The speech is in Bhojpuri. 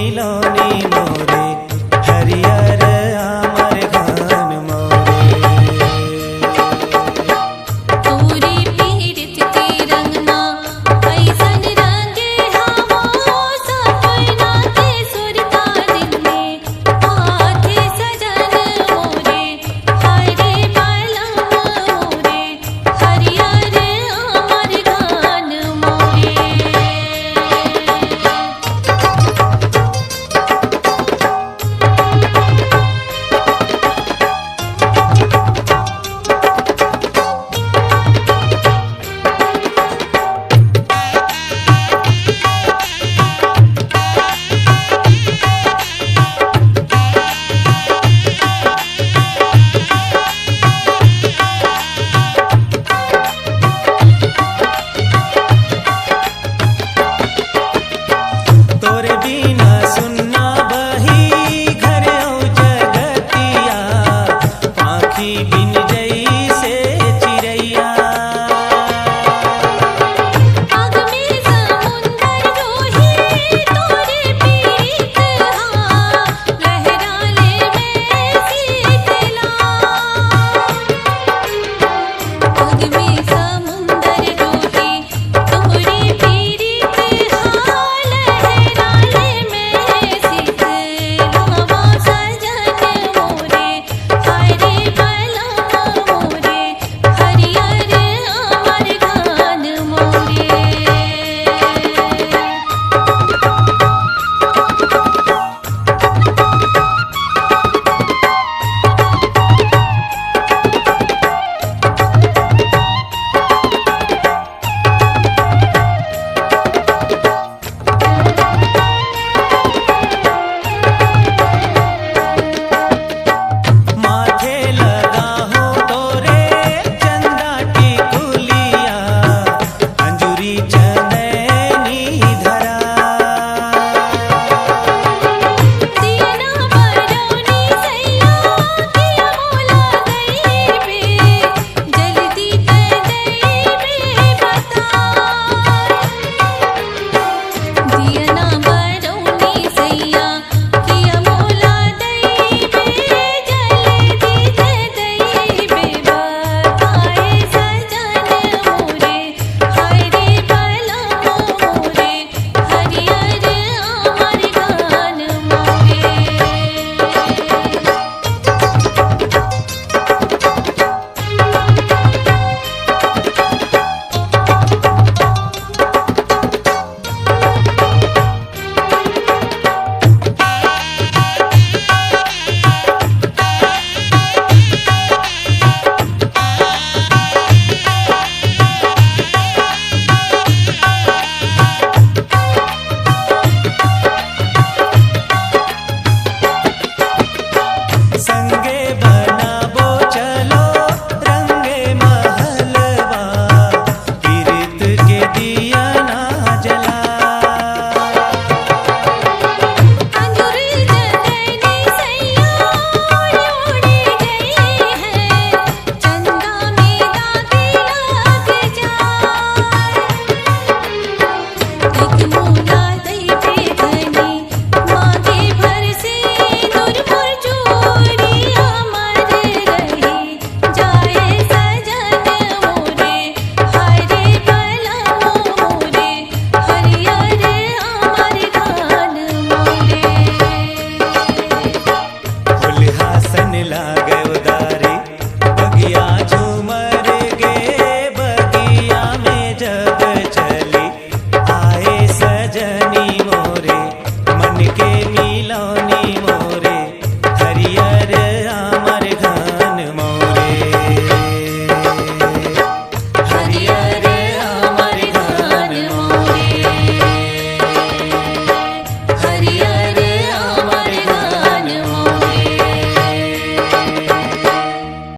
मिलोनी मोरे हरियर आमर घन मोरे। तोरे पीरित के रंगना कैसन रंगे हमो सपना के सुरता दिन में आथे सजन मोरे हरे बलम मोरे हरियर आमर घन मोरे। तोरे बिना सुनना बही घर औ जगतिया आँखी बिन जैसे चिड़ैया। आग में समुंदर रोही तोरे पीरित लहराले में शीतला। आग में समुंदर रोही तोरे पीरित लहराले में शीतला। सजन मोरे हरे बलम मोरे हरियर आमर घन मोरे। माथे लगा हो तोरे चंदा की कुलिया अंजुरी चंदनी धरा। दियना बरौनी सैया किया मोला गई बे जल्दी कर दई बे बता। दियना बरौनी सैया किया मोला दई बे जल्दी कर दई बे बताए। सजन मोरे हरे बलम मोरे हरियर आमर घन मोरे। संगे बनाबो चलो रंगे महलवा पीरित के दिया ना जला। अंजुरी चंदनी सैया उड़ी गई है चंदा में दागी लग जाए। एक मोला